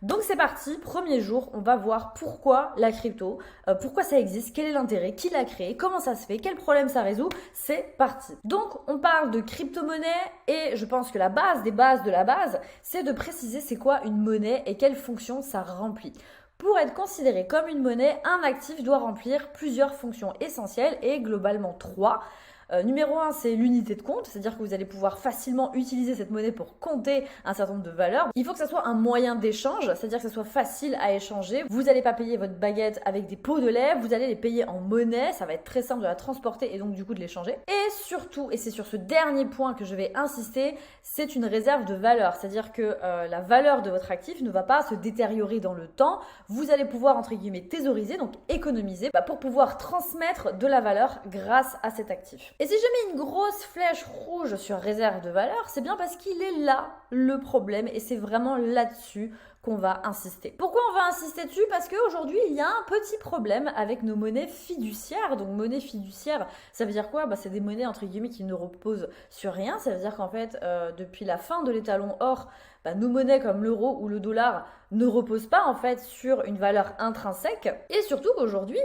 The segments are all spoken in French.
Donc c'est parti, premier jour, on va voir pourquoi la crypto, pourquoi ça existe, quel est l'intérêt, qui l'a créé, comment ça se fait, quel problème ça résout, c'est parti. Donc on parle de crypto-monnaie et je pense que la base des bases de la base, c'est de préciser c'est quoi une monnaie et quelle fonction ça remplit. Pour être considéré comme une monnaie, un actif doit remplir plusieurs fonctions essentielles et globalement trois. Numéro 1, c'est l'unité de compte, c'est-à-dire que vous allez pouvoir facilement utiliser cette monnaie pour compter un certain nombre de valeurs. Il faut que ça soit un moyen d'échange, c'est-à-dire que ça soit facile à échanger. Vous n'allez pas payer votre baguette avec des pots de lait, vous allez les payer en monnaie, ça va être très simple de la transporter et donc du coup de l'échanger. Et surtout, et c'est sur ce dernier point que je vais insister, c'est une réserve de valeur, c'est-à-dire que la valeur de votre actif ne va pas se détériorer dans le temps. Vous allez pouvoir entre guillemets thésauriser, donc économiser, pour pouvoir transmettre de la valeur grâce à cet actif. Et si j'ai mis une grosse flèche rouge sur réserve de valeur, c'est bien parce qu'il est là le problème et c'est vraiment là-dessus qu'on va insister. Pourquoi on va insister dessus? Parce qu'aujourd'hui, il y a un petit problème avec nos monnaies fiduciaires. Donc, monnaie fiduciaire, ça veut dire quoi? C'est des monnaies, entre guillemets, qui ne reposent sur rien. Ça veut dire qu'en fait, depuis la fin de l'étalon or, nos monnaies comme l'euro ou le dollar ne reposent pas en fait sur une valeur intrinsèque. Et surtout qu'aujourd'hui,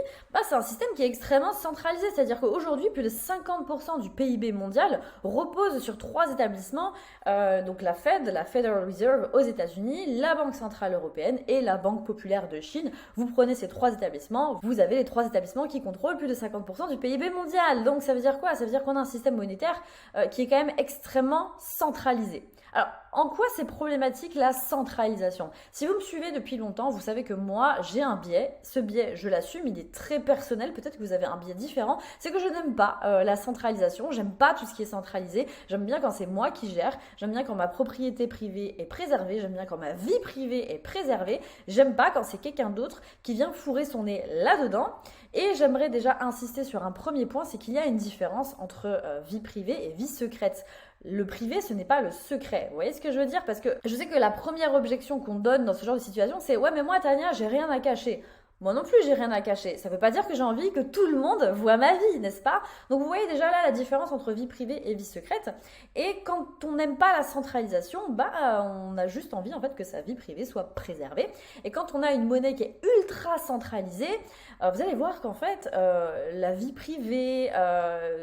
c'est un système qui est extrêmement centralisé. C'est-à-dire qu'aujourd'hui, plus de 50% du PIB mondial repose sur trois établissements. Donc la Fed, la Federal Reserve aux États-Unis, la Banque Centrale Européenne et la Banque Populaire de Chine. Vous prenez ces trois établissements, vous avez les trois établissements qui contrôlent plus de 50% du PIB mondial. Donc ça veut dire quoi? Ça veut dire qu'on a un système monétaire qui est quand même extrêmement centralisé. Alors, en quoi c'est problématique la centralisation? Si vous me suivez depuis longtemps, vous savez que moi, j'ai un biais. Ce biais, je l'assume, il est très personnel. Peut-être que vous avez un biais différent. C'est que je n'aime pas la centralisation. J'aime pas tout ce qui est centralisé. J'aime bien quand c'est moi qui gère. J'aime bien quand ma propriété privée est préservée. J'aime bien quand ma vie privée est préservée. J'aime pas quand c'est quelqu'un d'autre qui vient fourrer son nez là-dedans. Et j'aimerais déjà insister sur un premier point, c'est qu'il y a une différence entre vie privée et vie secrète. Le privé, ce n'est pas le secret. Vous voyez ce que je veux dire? Parce que je sais que la première objection qu'on donne dans ce genre de situation, c'est « Ouais, mais moi, Tania, j'ai rien à cacher ». Moi non plus, j'ai rien à cacher. Ça ne veut pas dire que j'ai envie que tout le monde voit ma vie, n'est-ce pas? Donc vous voyez déjà là la différence entre vie privée et vie secrète. Et quand on n'aime pas la centralisation, on a juste envie en fait que sa vie privée soit préservée. Et quand on a une monnaie qui est ultra centralisée, vous allez voir qu'en fait la vie privée,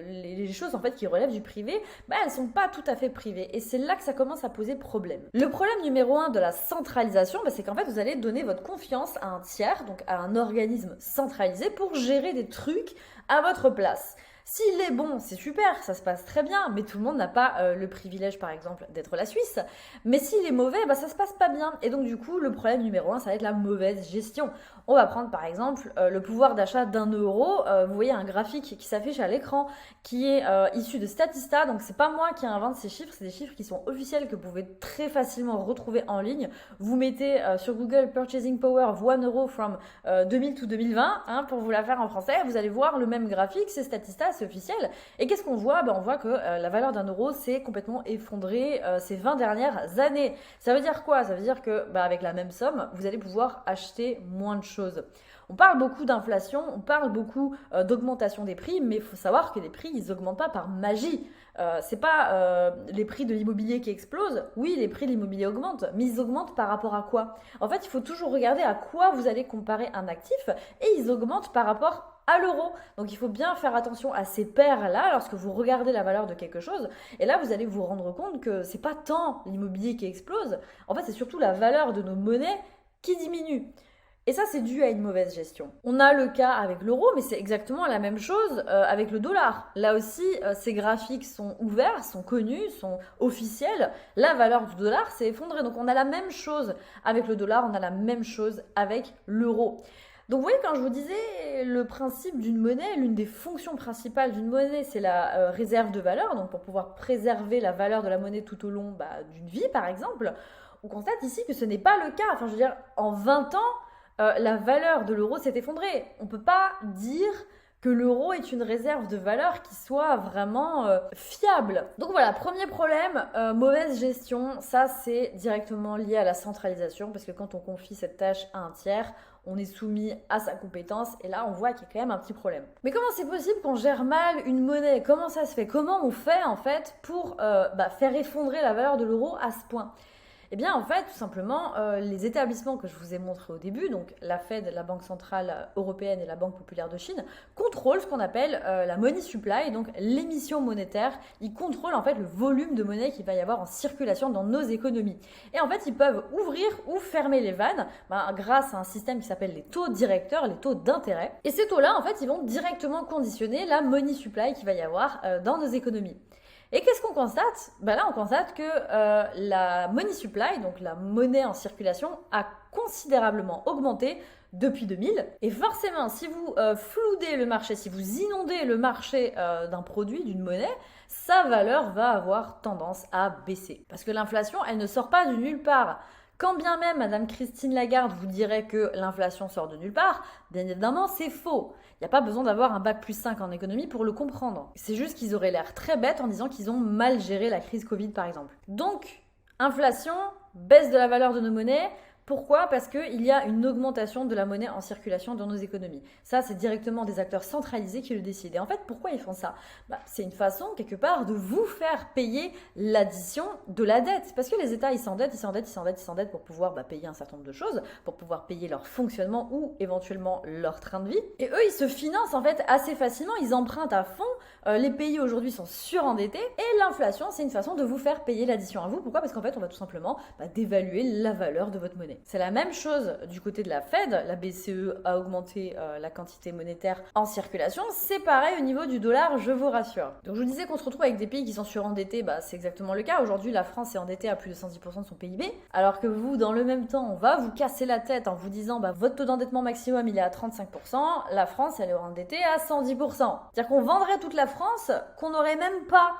les choses en fait qui relèvent du privé, elles sont pas tout à fait privées. Et c'est là que ça commence à poser problème. Le problème numéro 1 de la centralisation, c'est qu'en fait vous allez donner votre confiance à un tiers, donc à un organisme centralisé pour gérer des trucs à votre place. S'il est bon, c'est super, ça se passe très bien, mais tout le monde n'a pas le privilège, par exemple, d'être la Suisse. Mais s'il est mauvais, ça se passe pas bien. Et donc, du coup, le problème numéro 1, ça va être la mauvaise gestion. On va prendre, par exemple, le pouvoir d'achat d'1 €. Vous voyez un graphique qui s'affiche à l'écran, qui est issu de Statista. Donc, c'est pas moi qui invente ces chiffres, c'est des chiffres qui sont officiels, que vous pouvez très facilement retrouver en ligne. Vous mettez sur Google Purchasing Power of 1 € from 2000 to 2020, pour vous la faire en français. Vous allez voir le même graphique, c'est Statista, c'est officiel. Et qu'est-ce qu'on voit? On voit que la valeur d'1 € s'est complètement effondrée ces 20 dernières années. Ça veut dire quoi? Ça veut dire que avec la même somme, vous allez pouvoir acheter moins de choses. On parle beaucoup d'inflation, on parle beaucoup d'augmentation des prix, mais il faut savoir que les prix, ils n'augmentent pas par magie. C'est pas les prix de l'immobilier qui explosent. Oui, les prix de l'immobilier augmentent, mais ils augmentent par rapport à quoi? En fait, il faut toujours regarder à quoi vous allez comparer un actif et ils augmentent par rapport à l'euro. Donc il faut bien faire attention à ces paires-là lorsque vous regardez la valeur de quelque chose. Et là, vous allez vous rendre compte que c'est pas tant l'immobilier qui explose. En fait, c'est surtout la valeur de nos monnaies qui diminue. Et ça, c'est dû à une mauvaise gestion. On a le cas avec l'euro, mais c'est exactement la même chose avec le dollar. Là aussi, ces graphiques sont ouverts, sont connus, sont officiels. La valeur du dollar s'est effondrée. Donc on a la même chose avec le dollar, on a la même chose avec l'euro. Donc vous voyez, quand je vous disais le principe d'une monnaie, l'une des fonctions principales d'une monnaie, c'est la réserve de valeur, donc pour pouvoir préserver la valeur de la monnaie tout au long d'une vie, par exemple, on constate ici que ce n'est pas le cas. Enfin, je veux dire, en 20 ans, la valeur de l'euro s'est effondrée. On ne peut pas dire que l'euro est une réserve de valeur qui soit vraiment fiable. Donc voilà, premier problème, mauvaise gestion. Ça, c'est directement lié à la centralisation, parce que quand on confie cette tâche à un tiers, on est soumis à sa compétence, et là, on voit qu'il y a quand même un petit problème. Mais comment c'est possible qu'on gère mal une monnaie? Comment ça se fait? Comment on fait, en fait, pour faire effondrer la valeur de l'euro à ce point? Eh bien, en fait, tout simplement, les établissements que je vous ai montrés au début, donc la Fed, la Banque centrale européenne et la Banque populaire de Chine, contrôlent ce qu'on appelle la money supply, donc l'émission monétaire. Ils contrôlent en fait le volume de monnaie qu'il va y avoir en circulation dans nos économies. Et en fait, ils peuvent ouvrir ou fermer les vannes grâce à un système qui s'appelle les taux directeurs, les taux d'intérêt. Et ces taux-là, en fait, ils vont directement conditionner la money supply qu'il va y avoir dans nos économies. Et qu'est-ce qu'on constate? Là, on constate que la money supply, donc la monnaie en circulation, a considérablement augmenté depuis 2000. Et forcément, si vous floudez le marché, si vous inondez le marché d'un produit, d'une monnaie, sa valeur va avoir tendance à baisser. Parce que l'inflation, elle ne sort pas de nulle part. Quand bien même Madame Christine Lagarde vous dirait que l'inflation sort de nulle part, bien évidemment, c'est faux. Il n'y a pas besoin d'avoir un bac+5 en économie pour le comprendre. C'est juste qu'ils auraient l'air très bêtes en disant qu'ils ont mal géré la crise Covid, par exemple. Donc, inflation, baisse de la valeur de nos monnaies. Pourquoi? Parce qu'il y a une augmentation de la monnaie en circulation dans nos économies. Ça, c'est directement des acteurs centralisés qui le décident. Et en fait, pourquoi ils font ça? C'est une façon, quelque part, de vous faire payer l'addition de la dette. Parce que les États, ils s'endettent pour pouvoir payer un certain nombre de choses, pour pouvoir payer leur fonctionnement ou éventuellement leur train de vie. Et eux, ils se financent en fait assez facilement, ils empruntent à fond. Les pays aujourd'hui sont surendettés et l'inflation, c'est une façon de vous faire payer l'addition à vous. Pourquoi? Parce qu'en fait, on va tout simplement dévaluer la valeur de votre monnaie. C'est la même chose du côté de la Fed. La BCE a augmenté la quantité monétaire en circulation. C'est pareil au niveau du dollar, je vous rassure. Donc je vous disais qu'on se retrouve avec des pays qui sont surendettés. C'est exactement le cas. Aujourd'hui, la France est endettée à plus de 110% de son PIB. Alors que vous, dans le même temps, on va vous casser la tête en vous disant votre taux d'endettement maximum, il est à 35%. La France, elle est endettée à 110%. C'est-à-dire qu'on vendrait toute la France, qu'on n'aurait même pas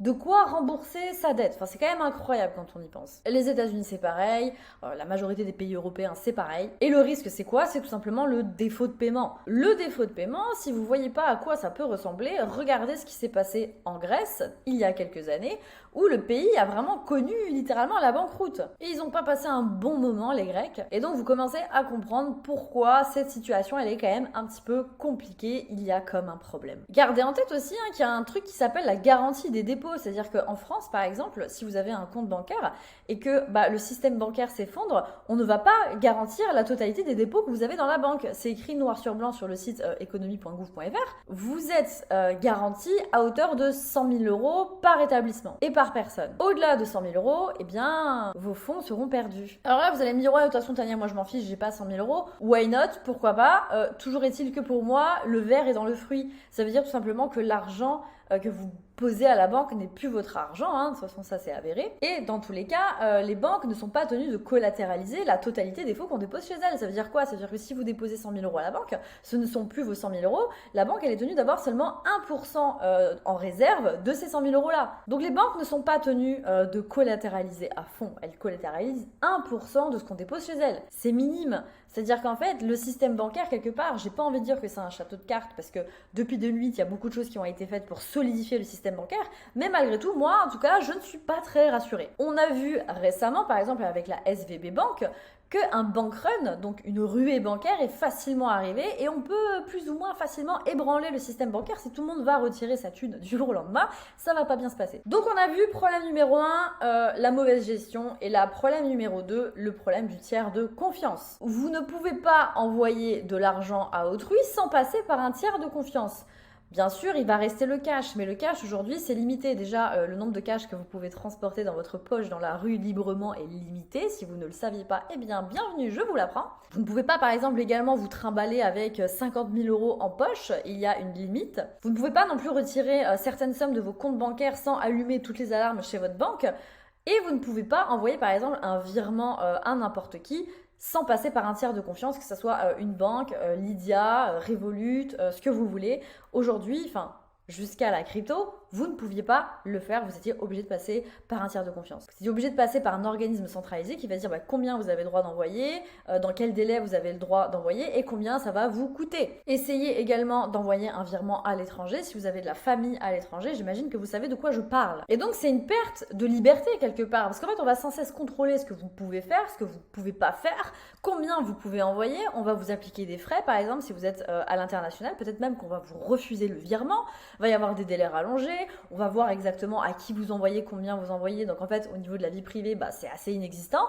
de quoi rembourser sa dette. C'est quand même incroyable quand on y pense. Les États-Unis, c'est pareil. La majorité des pays européens, c'est pareil. Et le risque, c'est quoi? C'est tout simplement le défaut de paiement. Le défaut de paiement, si vous voyez pas à quoi ça peut ressembler, regardez ce qui s'est passé en Grèce il y a quelques années, où le pays a vraiment connu littéralement la banqueroute. Et ils n'ont pas passé un bon moment, les Grecs. Et donc, vous commencez à comprendre pourquoi cette situation, elle est quand même un petit peu compliquée. Il y a comme un problème. Gardez en tête aussi qu'il y a un truc qui s'appelle la garantie des dépôts. C'est-à-dire qu'en France, par exemple, si vous avez un compte bancaire et que le système bancaire s'effondre, on ne va pas garantir la totalité des dépôts que vous avez dans la banque. C'est écrit noir sur blanc sur le site économie.gouv.fr. Vous êtes garanti à hauteur de 100 000 euros par établissement et par personne. Au-delà de 100 000 euros, vos fonds seront perdus. Alors là, vous allez me dire, ouais, de toute façon, Tania, moi je m'en fiche, j'ai pas 100 000 euros. Why not? Pourquoi pas? Toujours est-il que pour moi, le verre est dans le fruit. Ça veut dire tout simplement que l'argent que vous posez à la banque n'est plus votre argent, de toute façon ça c'est avéré. Et dans tous les cas, les banques ne sont pas tenues de collatéraliser la totalité des fonds qu'on dépose chez elles. Ça veut dire quoi? Ça veut dire que si vous déposez 100 000 euros à la banque, ce ne sont plus vos 100 000 euros. La banque elle est tenue d'avoir seulement 1% en réserve de ces 100 000 euros là. Donc les banques ne sont pas tenues de collatéraliser à fond. Elles collatéralisent 1% de ce qu'on dépose chez elles. C'est minime. C'est-à-dire qu'en fait, le système bancaire, quelque part, j'ai pas envie de dire que c'est un château de cartes parce que depuis 2008, il y a beaucoup de choses qui ont été faites pour solidifier le système bancaire. Mais malgré tout, moi, en tout cas, je ne suis pas très rassurée. On a vu récemment, par exemple, avec la SVB Bank, qu'un bank run, donc une ruée bancaire, est facilement arrivé et on peut plus ou moins facilement ébranler le système bancaire. Si tout le monde va retirer sa thune du jour au lendemain, ça va pas bien se passer. Donc on a vu problème numéro 1, la mauvaise gestion, et là problème numéro 2, le problème du tiers de confiance. Vous ne pouvez pas envoyer de l'argent à autrui sans passer par un tiers de confiance. Bien sûr, il va rester le cash, mais le cash aujourd'hui, c'est limité. Déjà, le nombre de cash que vous pouvez transporter dans votre poche dans la rue librement est limité. Si vous ne le saviez pas, bienvenue, je vous l'apprends. Vous ne pouvez pas, par exemple, également vous trimballer avec 50 000 euros en poche. Il y a une limite. Vous ne pouvez pas non plus retirer certaines sommes de vos comptes bancaires sans allumer toutes les alarmes chez votre banque. Et vous ne pouvez pas envoyer, par exemple, un virement à n'importe qui sans passer par un tiers de confiance, que ce soit une banque, Lydia, Revolut, ce que vous voulez. Aujourd'hui, jusqu'à la crypto, vous ne pouviez pas le faire, vous étiez obligé de passer par un tiers de confiance. Vous étiez obligé de passer par un organisme centralisé qui va dire combien vous avez le droit d'envoyer, dans quel délai vous avez le droit d'envoyer et combien ça va vous coûter. Essayez également d'envoyer un virement à l'étranger. Si vous avez de la famille à l'étranger, j'imagine que vous savez de quoi je parle. Et donc c'est une perte de liberté quelque part, parce qu'en fait on va sans cesse contrôler ce que vous pouvez faire, ce que vous ne pouvez pas faire, combien vous pouvez envoyer. On va vous appliquer des frais, par exemple si vous êtes à l'international, peut-être même qu'on va vous refuser le virement, il va y avoir des délais rallongés, chiffrer. On va voir exactement à qui vous envoyez, combien vous envoyez. Donc en fait, au niveau de la vie privée, c'est assez inexistant.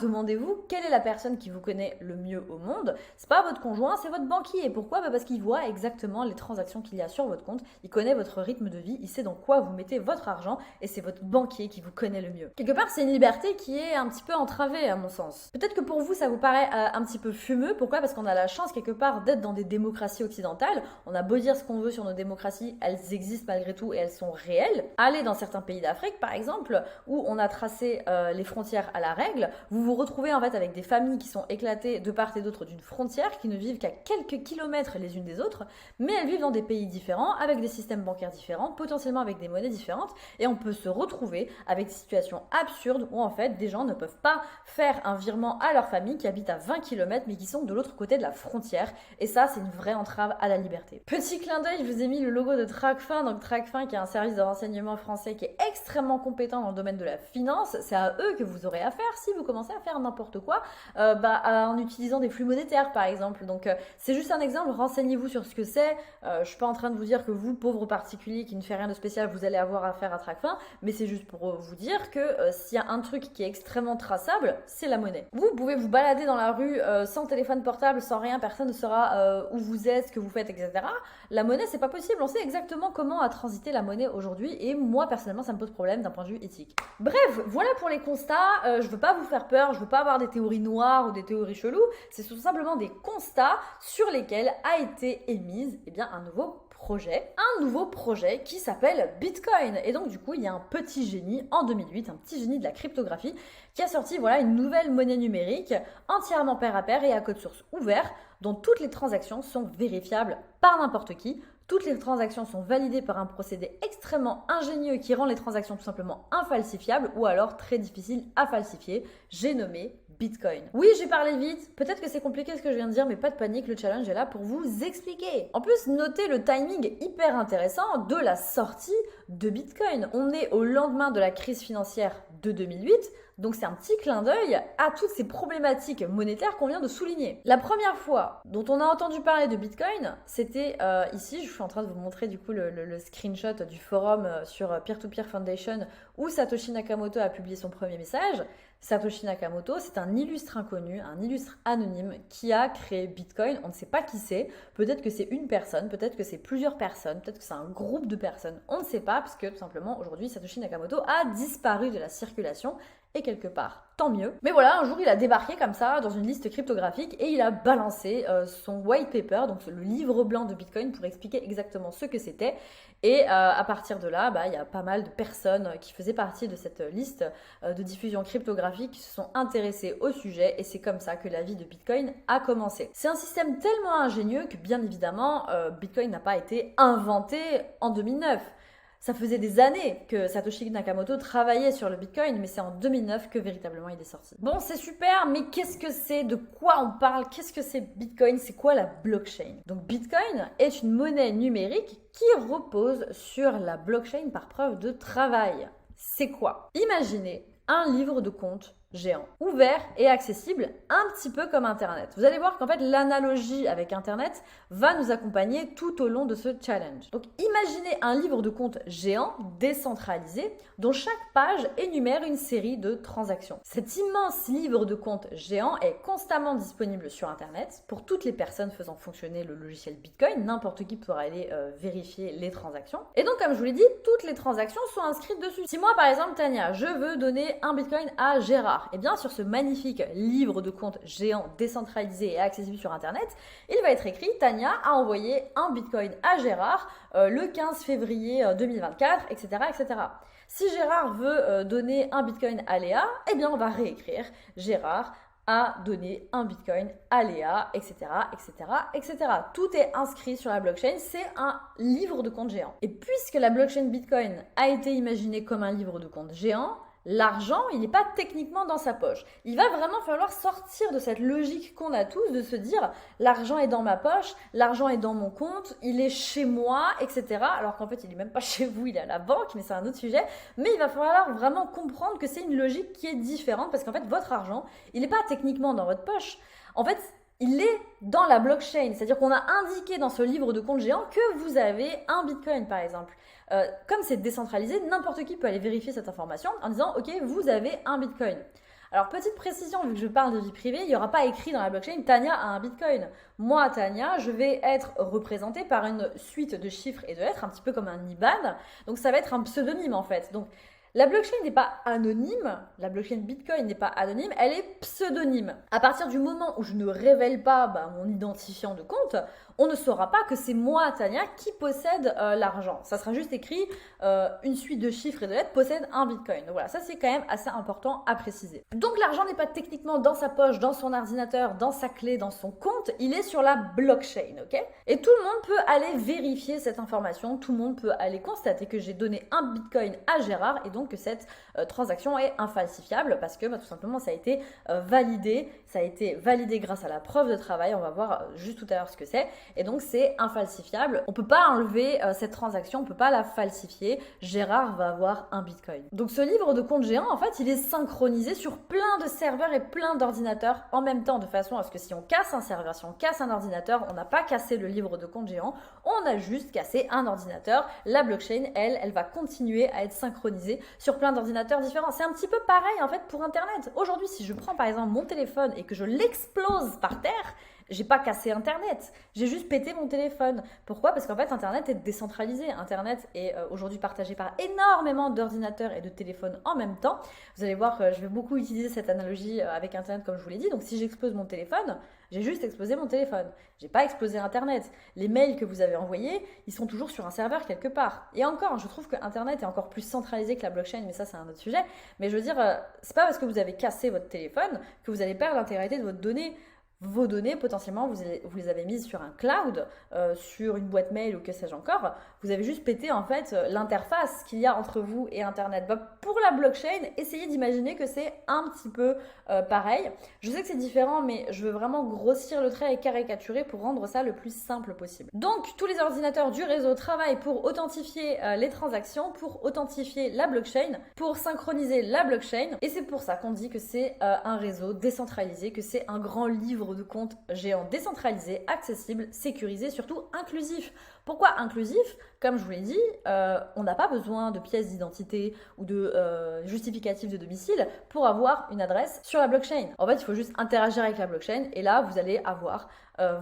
Demandez-vous quelle est la personne qui vous connaît le mieux au monde. C'est pas votre conjoint, c'est votre banquier. Pourquoi? Parce qu'il voit exactement les transactions qu'il y a sur votre compte. Il connaît votre rythme de vie, il sait dans quoi vous mettez votre argent et c'est votre banquier qui vous connaît le mieux. Quelque part, c'est une liberté qui est un petit peu entravée à mon sens. Peut-être que pour vous, ça vous paraît un petit peu fumeux. Pourquoi? Parce qu'on a la chance quelque part d'être dans des démocraties occidentales. On a beau dire ce qu'on veut sur nos démocraties, elles existent malgré tout et elles sont réelles. Allez dans certains pays d'Afrique, par exemple, où on a tracé les frontières à la règle, vous vous retrouvez en fait avec des familles qui sont éclatées de part et d'autre d'une frontière, qui ne vivent qu'à quelques kilomètres les unes des autres, mais elles vivent dans des pays différents, avec des systèmes bancaires différents, potentiellement avec des monnaies différentes, et on peut se retrouver avec des situations absurdes où en fait des gens ne peuvent pas faire un virement à leur famille qui habite à 20 km mais qui sont de l'autre côté de la frontière, et ça c'est une vraie entrave à la liberté. Petit clin d'œil, je vous ai mis le logo de Tracfin, donc Tracfin qui est un service de renseignement français qui est extrêmement compétent dans le domaine de la finance. C'est à eux que vous aurez affaire si vous commencez à faire n'importe quoi en utilisant des flux monétaires par exemple. Donc c'est juste un exemple, renseignez-vous sur ce que c'est. Je suis pas en train de vous dire que vous, pauvre particulier qui ne fait rien de spécial, vous allez avoir affaire à Tracfin, mais c'est juste pour vous dire que s'il y a un truc qui est extrêmement traçable, c'est la monnaie. Vous pouvez vous balader dans la rue sans téléphone portable, sans rien, personne ne saura où vous êtes, ce que vous faites, etc. La monnaie, c'est pas possible, on sait exactement comment a transité la monnaie aujourd'hui, et moi personnellement ça me pose problème d'un point de vue éthique. Bref, voilà pour les constats. Je veux pas vous faire peur, je veux pas avoir des théories noires ou des théories cheloues, c'est tout simplement des constats sur lesquels a été émise un nouveau projet qui s'appelle Bitcoin. Et donc du coup il y a un petit génie en 2008, un petit génie de la cryptographie qui a sorti une nouvelle monnaie numérique entièrement pair à pair et à code source ouvert, dont toutes les transactions sont vérifiables par n'importe qui. Toutes les transactions sont validées par un procédé extrêmement ingénieux qui rend les transactions tout simplement infalsifiables ou alors très difficiles à falsifier. J'ai nommé Bitcoin. Oui, j'ai parlé vite, peut-être que c'est compliqué ce que je viens de dire, mais pas de panique, le challenge est là pour vous expliquer. En plus, notez le timing hyper intéressant de la sortie de Bitcoin. On est au lendemain de la crise financière de 2008, donc c'est un petit clin d'œil à toutes ces problématiques monétaires qu'on vient de souligner. La première fois dont on a entendu parler de Bitcoin, c'était ici, je suis en train de vous montrer du coup le screenshot du forum sur Peer-to-Peer Foundation où Satoshi Nakamoto a publié son premier message. Satoshi Nakamoto, c'est un illustre inconnu, un illustre anonyme qui a créé Bitcoin. On ne sait pas qui c'est. Peut-être que c'est une personne, peut-être que c'est plusieurs personnes, peut-être que c'est un groupe de personnes. On ne sait pas parce que tout simplement aujourd'hui Satoshi Nakamoto a disparu de la circulation et quelque part, tant mieux. Mais voilà, un jour il a débarqué comme ça dans une liste cryptographique et il a balancé son white paper, donc le livre blanc de Bitcoin pour expliquer exactement ce que c'était. Et à partir de là, il y a pas mal de personnes qui faisaient partie de cette liste de diffusion cryptographique qui se sont intéressées au sujet et c'est comme ça que la vie de Bitcoin a commencé. C'est un système tellement ingénieux que bien évidemment, Bitcoin n'a pas été inventé en 2009. Ça faisait des années que Satoshi Nakamoto travaillait sur le Bitcoin, mais c'est en 2009 que véritablement il est sorti. Bon, c'est super, mais qu'est-ce que c'est? De quoi on parle? Qu'est-ce que c'est Bitcoin? C'est quoi la blockchain? Donc Bitcoin est une monnaie numérique qui repose sur la blockchain par preuve de travail. C'est quoi? Imaginez un livre de compte géant, ouvert et accessible, un petit peu comme Internet. Vous allez voir qu'en fait, l'analogie avec Internet va nous accompagner tout au long de ce challenge. Donc, imaginez un livre de compte géant, décentralisé, dont chaque page énumère une série de transactions. Cet immense livre de compte géant est constamment disponible sur Internet pour toutes les personnes faisant fonctionner le logiciel Bitcoin. N'importe qui pourra aller vérifier les transactions. Et donc, comme je vous l'ai dit, toutes les transactions sont inscrites dessus. Si moi, par exemple, Tania, je veux donner un Bitcoin à Gérard, et bien sur ce magnifique livre de compte géant décentralisé et accessible sur Internet, il va être écrit Tania a envoyé un Bitcoin à Gérard le 15 février 2024, etc., etc. Si Gérard veut donner un Bitcoin à Léa, eh bien on va réécrire Gérard a donné un Bitcoin à Léa, etc., etc., etc. Tout est inscrit sur la blockchain, c'est un livre de compte géant. Et puisque la blockchain Bitcoin a été imaginée comme un livre de compte géant, l'argent, il n'est pas techniquement dans sa poche. Il va vraiment falloir sortir de cette logique qu'on a tous de se dire l'argent est dans ma poche, l'argent est dans mon compte, il est chez moi, etc. Alors qu'en fait, il n'est même pas chez vous, il est à la banque, mais c'est un autre sujet. Mais il va falloir vraiment comprendre que c'est une logique qui est différente parce qu'en fait, votre argent, il n'est pas techniquement dans votre poche. En fait, il est dans la blockchain. C'est-à-dire qu'on a indiqué dans ce livre de compte géant que vous avez un Bitcoin, par exemple. Comme c'est décentralisé, n'importe qui peut aller vérifier cette information en disant « Ok, vous avez un Bitcoin ». Alors, petite précision, vu que je parle de vie privée, il n'y aura pas écrit dans la blockchain « Tania a un Bitcoin ». Moi, Tania, je vais être représentée par une suite de chiffres et de lettres, un petit peu comme un IBAN. Donc, ça va être un pseudonyme, en fait. Donc, la blockchain n'est pas anonyme, la blockchain Bitcoin n'est pas anonyme, elle est pseudonyme. À partir du moment où je ne révèle pas mon identifiant de compte, on ne saura pas que c'est moi, Tania, qui possède l'argent. Ça sera juste écrit une suite de chiffres et de lettres possède un Bitcoin. Donc voilà, ça c'est quand même assez important à préciser. Donc l'argent n'est pas techniquement dans sa poche, dans son ordinateur, dans sa clé, dans son compte, il est sur la blockchain, ok? Et tout le monde peut aller vérifier cette information, tout le monde peut aller constater que j'ai donné un Bitcoin à Gérard et donc que cette transaction est infalsifiable parce que tout simplement ça a été validé grâce à la preuve de travail, on va voir juste tout à l'heure ce que c'est. Et donc c'est infalsifiable. On peut pas enlever cette transaction, on peut pas la falsifier. Gérard va avoir un Bitcoin. Donc ce livre de compte géant, en fait, il est synchronisé sur plein de serveurs et plein d'ordinateurs en même temps, de façon à ce que si on casse un serveur, si on casse un ordinateur, on n'a pas cassé le livre de compte géant, on a juste cassé un ordinateur. La blockchain, elle va continuer à être synchronisée sur plein d'ordinateurs différents. C'est un petit peu pareil en fait pour Internet. Aujourd'hui, si je prends par exemple mon téléphone et que je l'explose par terre, j'ai pas cassé Internet, j'ai juste pété mon téléphone. Pourquoi? Parce qu'en fait, Internet est décentralisé. Internet est aujourd'hui partagé par énormément d'ordinateurs et de téléphones en même temps. Vous allez voir que je vais beaucoup utiliser cette analogie avec Internet comme je vous l'ai dit. Donc si j'explose mon téléphone, j'ai juste explosé mon téléphone. J'ai pas explosé Internet. Les mails que vous avez envoyés, ils sont toujours sur un serveur quelque part. Et encore, je trouve que Internet est encore plus centralisé que la blockchain, mais ça c'est un autre sujet. Mais je veux dire, c'est pas parce que vous avez cassé votre téléphone que vous allez perdre l'intégralité de votre donnée. Vos données, potentiellement, vous les avez mises sur un cloud, sur une boîte mail ou que sais-je encore. Vous avez juste pété en fait l'interface qu'il y a entre vous et Internet. Pour la blockchain, essayez d'imaginer que c'est un petit peu pareil. Je sais que c'est différent, mais je veux vraiment grossir le trait et caricaturer pour rendre ça le plus simple possible. Donc, tous les ordinateurs du réseau travaillent pour authentifier les transactions, pour authentifier la blockchain, pour synchroniser la blockchain. Et c'est pour ça qu'on dit que c'est un réseau décentralisé, que c'est un grand livre de compte géant décentralisé, accessible, sécurisé, surtout inclusif. Pourquoi inclusif? Comme je vous l'ai dit, on n'a pas besoin de pièces d'identité ou de justificatif de domicile pour avoir une adresse sur la blockchain. En fait, il faut juste interagir avec la blockchain et là, vous allez avoir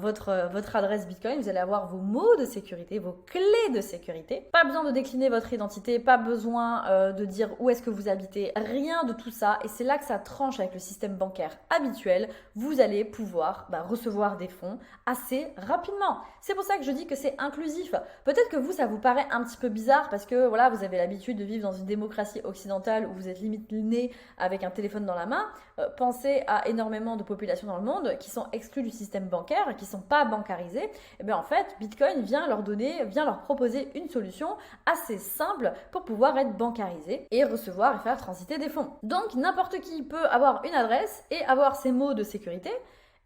votre adresse Bitcoin, vous allez avoir vos mots de sécurité, vos clés de sécurité. Pas besoin de décliner votre identité, pas besoin de dire où est-ce que vous habitez, rien de tout ça. Et c'est là que ça tranche avec le système bancaire habituel. Vous allez pouvoir recevoir des fonds assez rapidement. C'est pour ça que je dis que c'est inclusif. Peut-être que vous, ça vous paraît un petit peu bizarre parce que voilà, vous avez l'habitude de vivre dans une démocratie occidentale où vous êtes limite né avec un téléphone dans la main. Pensez à énormément de populations dans le monde qui sont exclues du système bancaire, qui ne sont pas bancarisées. Et bien en fait, Bitcoin vient leur proposer une solution assez simple pour pouvoir être bancarisé et recevoir et faire transiter des fonds. Donc n'importe qui peut avoir une adresse et avoir ses mots de sécurité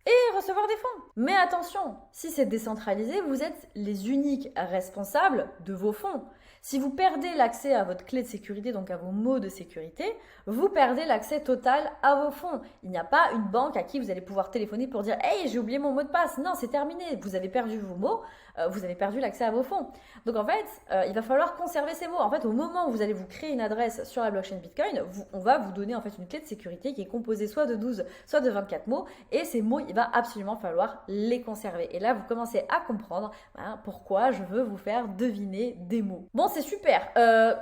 et recevoir des fonds. Mais attention, si c'est décentralisé, vous êtes les uniques responsables de vos fonds. Si vous perdez l'accès à votre clé de sécurité, donc à vos mots de sécurité, vous perdez l'accès total à vos fonds. Il n'y a pas une banque à qui vous allez pouvoir téléphoner pour dire « Hey, j'ai oublié mon mot de passe ». Non, c'est terminé. Vous avez perdu vos mots, vous avez perdu l'accès à vos fonds. Donc en fait, il va falloir conserver ces mots. En fait, au moment où vous allez vous créer une adresse sur la blockchain Bitcoin, on va vous donner en fait une clé de sécurité qui est composée soit de 12, soit de 24 mots. Et ces mots, il va absolument falloir les conserver. Et là, vous commencez à comprendre pourquoi je veux vous faire deviner des mots. Bon, c'est super.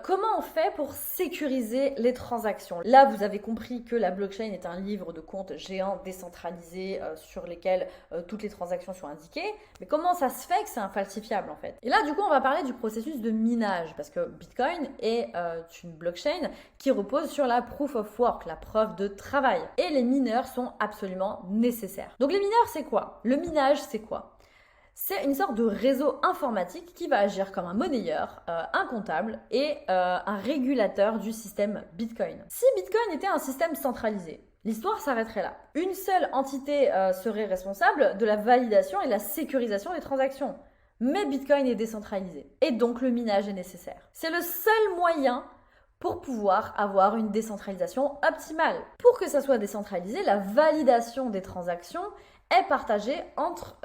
Comment on fait pour sécuriser les transactions? Là, vous avez compris que la blockchain est un livre de compte géant décentralisé sur lesquels toutes les transactions sont indiquées. Mais comment ça se fait que c'est infalsifiable en fait? Et là, du coup, on va parler du processus de minage parce que Bitcoin est une blockchain qui repose sur la proof of work, la preuve de travail. Et les mineurs sont absolument nécessaires. Donc les mineurs, c'est quoi? Le minage, c'est quoi? C'est une sorte de réseau informatique qui va agir comme un monnayeur, un comptable et un régulateur du système Bitcoin. Si Bitcoin était un système centralisé, l'histoire s'arrêterait là. Une seule entité serait responsable de la validation et de la sécurisation des transactions. Mais Bitcoin est décentralisé et donc le minage est nécessaire. C'est le seul moyen pour pouvoir avoir une décentralisation optimale. Pour que ça soit décentralisé, la validation des transactions est partagé entre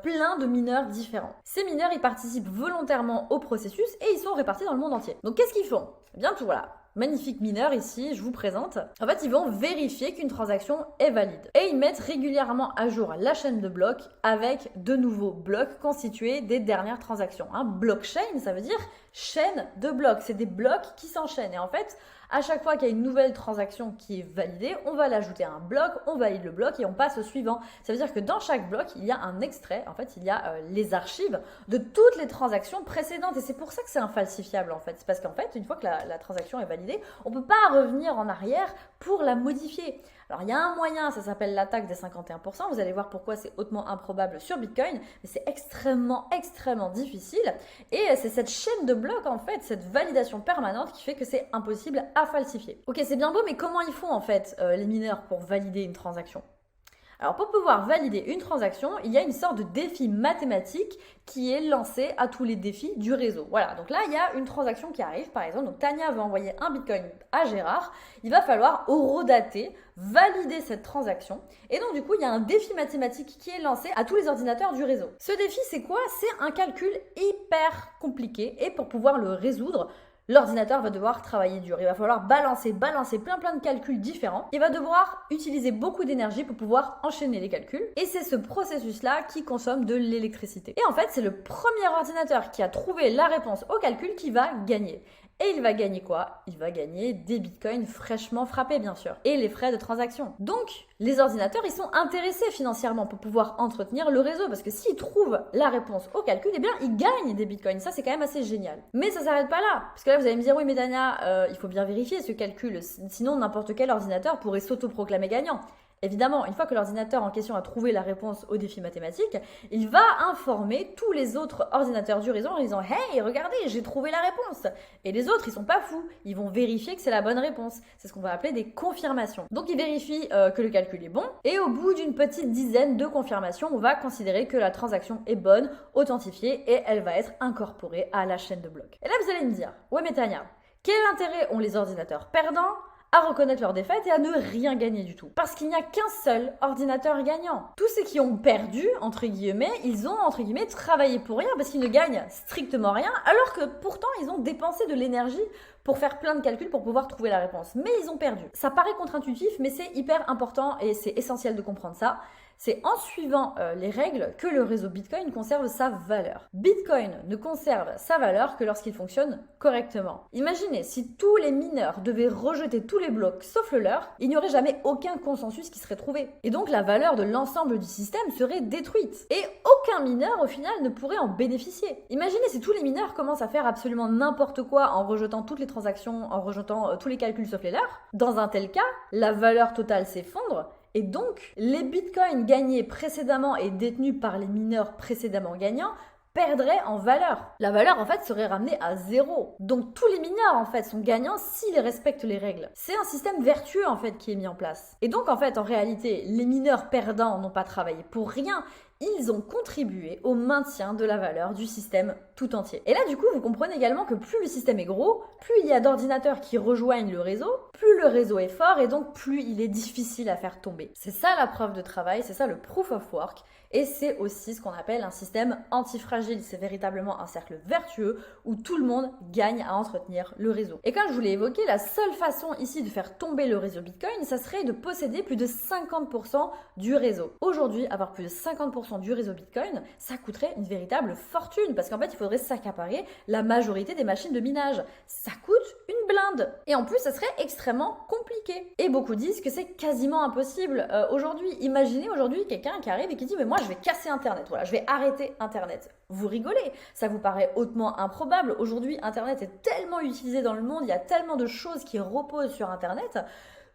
plein de mineurs différents. Ces mineurs, ils participent volontairement au processus et ils sont répartis dans le monde entier. Donc qu'est-ce qu'ils font? Eh bien tout voilà. Magnifique mineur ici, je vous présente. En fait, ils vont vérifier qu'une transaction est valide. Et ils mettent régulièrement à jour la chaîne de blocs avec de nouveaux blocs constitués des dernières transactions. Blockchain, ça veut dire chaîne de blocs. C'est des blocs qui s'enchaînent. Et en fait, à chaque fois qu'il y a une nouvelle transaction qui est validée, on va l'ajouter à un bloc, on valide le bloc et on passe au suivant. Ça veut dire que dans chaque bloc, il y a un extrait, en fait, il y a les archives de toutes les transactions précédentes. Et c'est pour ça que c'est infalsifiable, en fait. C'est parce qu'en fait, une fois que la transaction est validée, on ne peut pas revenir en arrière pour la modifier. Alors, il y a un moyen, ça s'appelle l'attaque des 51%. Vous allez voir pourquoi c'est hautement improbable sur Bitcoin, mais c'est extrêmement, extrêmement difficile. Et c'est cette chaîne de blocs, en fait, cette validation permanente qui fait que c'est impossible à falsifier. Ok, c'est bien beau, mais comment ils font, en fait, les mineurs pour valider une transaction? Alors pour pouvoir valider une transaction, il y a une sorte de défi mathématique qui est lancé à tous les défis du réseau. Voilà, donc là il y a une transaction qui arrive, par exemple, donc Tania va envoyer un Bitcoin à Gérard, il va falloir horodater, valider cette transaction, et donc du coup il y a un défi mathématique qui est lancé à tous les ordinateurs du réseau. Ce défi c'est quoi? C'est un calcul hyper compliqué, et pour pouvoir le résoudre, l'ordinateur va devoir travailler dur. Il va falloir balancer plein de calculs différents. Il va devoir utiliser beaucoup d'énergie pour pouvoir enchaîner les calculs. Et c'est ce processus-là qui consomme de l'électricité. Et en fait, c'est le premier ordinateur qui a trouvé la réponse au calcul qui va gagner. Et il va gagner quoi? Il va gagner des bitcoins fraîchement frappés, bien sûr. Et les frais de transaction. Donc, les ordinateurs, ils sont intéressés financièrement pour pouvoir entretenir le réseau. Parce que s'ils trouvent la réponse au calcul, eh bien, ils gagnent des bitcoins. Ça, c'est quand même assez génial. Mais ça s'arrête pas là. Parce que là, vous allez me dire, oui, mais Tania, il faut bien vérifier ce calcul. Sinon, n'importe quel ordinateur pourrait s'autoproclamer gagnant. Évidemment, une fois que l'ordinateur en question a trouvé la réponse au défi mathématique, il va informer tous les autres ordinateurs du réseau en disant « Hey, regardez, j'ai trouvé la réponse !» Et les autres, ils sont pas fous, ils vont vérifier que c'est la bonne réponse. C'est ce qu'on va appeler des confirmations. Donc ils vérifient que le calcul est bon, et au bout d'une petite dizaine de confirmations, on va considérer que la transaction est bonne, authentifiée, et elle va être incorporée à la chaîne de blocs. Et là, vous allez me dire « Ouais, mais Tania, quel intérêt ont les ordinateurs perdants à reconnaître leur défaite et à ne rien gagner du tout? Parce qu'il n'y a qu'un seul ordinateur gagnant. Tous ceux qui ont perdu, entre guillemets, ils ont, entre guillemets, travaillé pour rien parce qu'ils ne gagnent strictement rien, alors que pourtant, ils ont dépensé de l'énergie pour faire plein de calculs pour pouvoir trouver la réponse. Mais ils ont perdu. Ça paraît contre-intuitif, mais c'est hyper important et c'est essentiel de comprendre ça. C'est en suivant les règles que le réseau Bitcoin conserve sa valeur. Bitcoin ne conserve sa valeur que lorsqu'il fonctionne correctement. Imaginez, si tous les mineurs devaient rejeter tous les blocs sauf le leur, il n'y aurait jamais aucun consensus qui serait trouvé. Et donc la valeur de l'ensemble du système serait détruite. Et aucun mineur au final ne pourrait en bénéficier. Imaginez si tous les mineurs commencent à faire absolument n'importe quoi en rejetant toutes les transactions, en rejetant tous les calculs sauf les leurs. Dans un tel cas, la valeur totale s'effondre. Et donc, les bitcoins gagnés précédemment et détenus par les mineurs précédemment gagnants perdraient en valeur. La valeur, en fait, serait ramenée à zéro. Donc, tous les mineurs, en fait, sont gagnants s'ils respectent les règles. C'est un système vertueux, en fait, qui est mis en place. Et donc, en fait, en réalité, les mineurs perdants n'ont pas travaillé pour rien. Ils ont contribué au maintien de la valeur du système tout entier. Et là, du coup, vous comprenez également que plus le système est gros, plus il y a d'ordinateurs qui rejoignent le réseau, plus le réseau est fort et donc plus il est difficile à faire tomber. C'est ça la preuve de travail, c'est ça le proof of work. Et c'est aussi ce qu'on appelle un système antifragile. C'est véritablement un cercle vertueux où tout le monde gagne à entretenir le réseau. Et comme je vous l'ai évoqué, la seule façon ici de faire tomber le réseau Bitcoin, ça serait de posséder plus de 50% du réseau. Aujourd'hui, avoir plus de 50% du réseau Bitcoin, ça coûterait une véritable fortune parce qu'en fait, il faudrait s'accaparer la majorité des machines de minage. Ça coûte une blinde. Et en plus, ça serait extrêmement compliqué. Et beaucoup disent que c'est quasiment impossible. Aujourd'hui, imaginez aujourd'hui quelqu'un qui arrive et qui dit « Mais moi, je vais casser Internet. Voilà, je vais arrêter Internet. » Vous rigolez. Ça vous paraît hautement improbable. Aujourd'hui, Internet est tellement utilisé dans le monde, il y a tellement de choses qui reposent sur Internet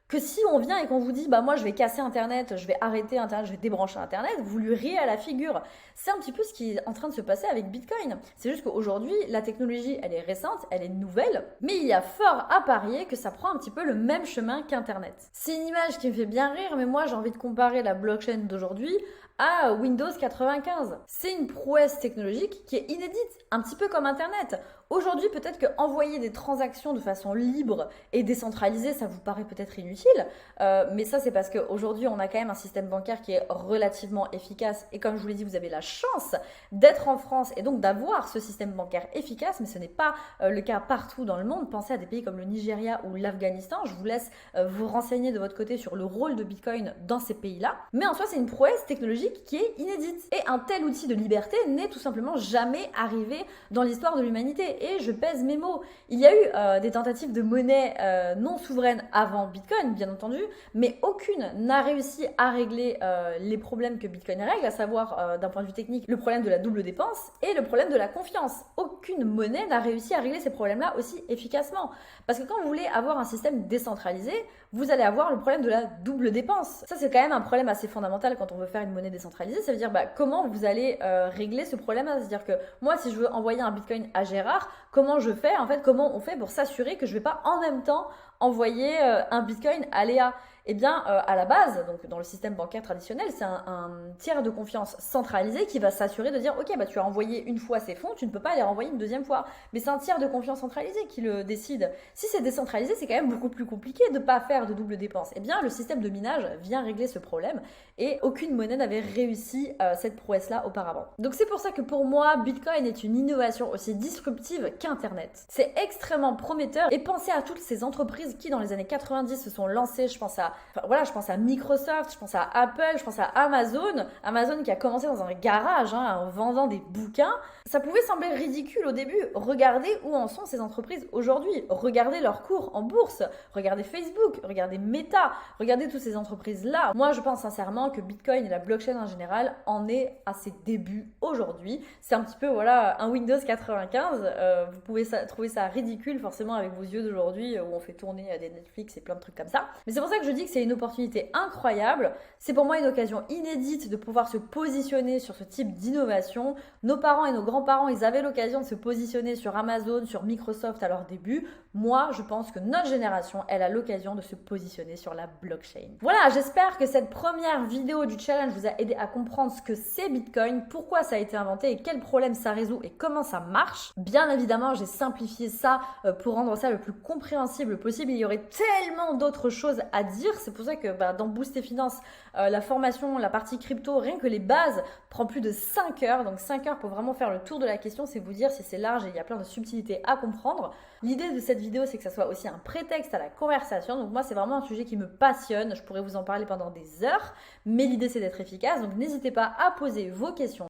que si on vient et qu'on vous dit bah moi je vais casser Internet, je vais arrêter Internet, je vais débrancher Internet, vous lui riez à la figure. C'est un petit peu ce qui est en train de se passer avec Bitcoin. C'est juste qu'aujourd'hui, la technologie, elle est récente, elle est nouvelle, mais il y a fort à parier que ça prend un petit peu le même chemin qu'Internet. C'est une image qui me fait bien rire, mais moi j'ai envie de comparer la blockchain d'aujourd'hui à Windows 95. C'est une prouesse technologique qui est inédite, un petit peu comme Internet. Aujourd'hui, peut-être que envoyer des transactions de façon libre et décentralisée, ça vous paraît peut-être inutile, mais ça c'est parce qu'aujourd'hui on a quand même un système bancaire qui est relativement efficace et comme je vous l'ai dit, vous avez la chance d'être en France et donc d'avoir ce système bancaire efficace, mais ce n'est pas le cas partout dans le monde. Pensez à des pays comme le Nigeria ou l'Afghanistan. Je vous laisse vous renseigner de votre côté sur le rôle de Bitcoin dans ces pays-là. Mais en soi, c'est une prouesse technologique qui est inédite. Et un tel outil de liberté n'est tout simplement jamais arrivé dans l'histoire de l'humanité. Et je pèse mes mots. Il y a eu des tentatives de monnaie non souveraine avant Bitcoin, bien entendu, mais aucune n'a réussi à régler les problèmes que Bitcoin règle, à savoir d'un point de vue technique, le problème de la double dépense et le problème de la confiance. Aucune monnaie n'a réussi à régler ces problèmes-là aussi efficacement. Parce que quand vous voulez avoir un système décentralisé, vous allez avoir le problème de la double dépense. Ça, c'est quand même un problème assez fondamental quand on veut faire une monnaie décentralisée. Ça veut dire comment vous allez régler ce problème-là. C'est-à-dire que moi, si je veux envoyer un Bitcoin à Gérard, comment je fais en fait, comment on fait pour s'assurer que je ne vais pas en même temps envoyer un Bitcoin à Léa? Eh bien, à la base, donc dans le système bancaire traditionnel, c'est un tiers de confiance centralisé qui va s'assurer de dire, ok, tu as envoyé une fois ces fonds, tu ne peux pas les renvoyer une deuxième fois. Mais c'est un tiers de confiance centralisé qui le décide. Si c'est décentralisé, c'est quand même beaucoup plus compliqué de ne pas faire de double dépense. Eh bien, le système de minage vient régler ce problème et aucune monnaie n'avait réussi cette prouesse-là auparavant. Donc c'est pour ça que pour moi, Bitcoin est une innovation aussi disruptive qu'Internet. C'est extrêmement prometteur et pensez à toutes ces entreprises qui, dans les années 90, se sont lancées. Je pense à Microsoft, je pense à Apple, je pense à Amazon. Amazon qui a commencé dans un garage en vendant des bouquins. Ça pouvait sembler ridicule au début. Regardez où en sont ces entreprises aujourd'hui. Regardez leurs cours en bourse. Regardez Facebook, regardez Meta, regardez toutes ces entreprises-là. Moi, je pense sincèrement que Bitcoin et la blockchain en général en est à ses débuts aujourd'hui. C'est un petit peu un Windows 95. Vous pouvez trouver ça ridicule forcément avec vos yeux d'aujourd'hui où on fait tourner des Netflix et plein de trucs comme ça. Mais c'est pour ça que je dis que c'est une opportunité incroyable. C'est pour moi une occasion inédite de pouvoir se positionner sur ce type d'innovation. Nos parents et nos grands-parents, ils avaient l'occasion de se positionner sur Amazon, sur Microsoft à leur début. Moi, je pense que notre génération, elle a l'occasion de se positionner sur la blockchain. Voilà, j'espère que cette première vidéo du challenge vous a aidé à comprendre ce que c'est Bitcoin, pourquoi ça a été inventé et quels problèmes ça résout et comment ça marche. Bien évidemment, j'ai simplifié ça pour rendre ça le plus compréhensible possible. Il y aurait tellement d'autres choses à dire. C'est pour ça que dans Boost tes finances, la formation, la partie crypto, rien que les bases, prend plus de 5 heures. Donc 5 heures pour vraiment faire le tour de la question, c'est vous dire si c'est large et il y a plein de subtilités à comprendre. L'idée de cette vidéo, c'est que ça soit aussi un prétexte à la conversation. Donc moi, c'est vraiment un sujet qui me passionne. Je pourrais vous en parler pendant des heures, mais l'idée, c'est d'être efficace. Donc n'hésitez pas à poser vos questions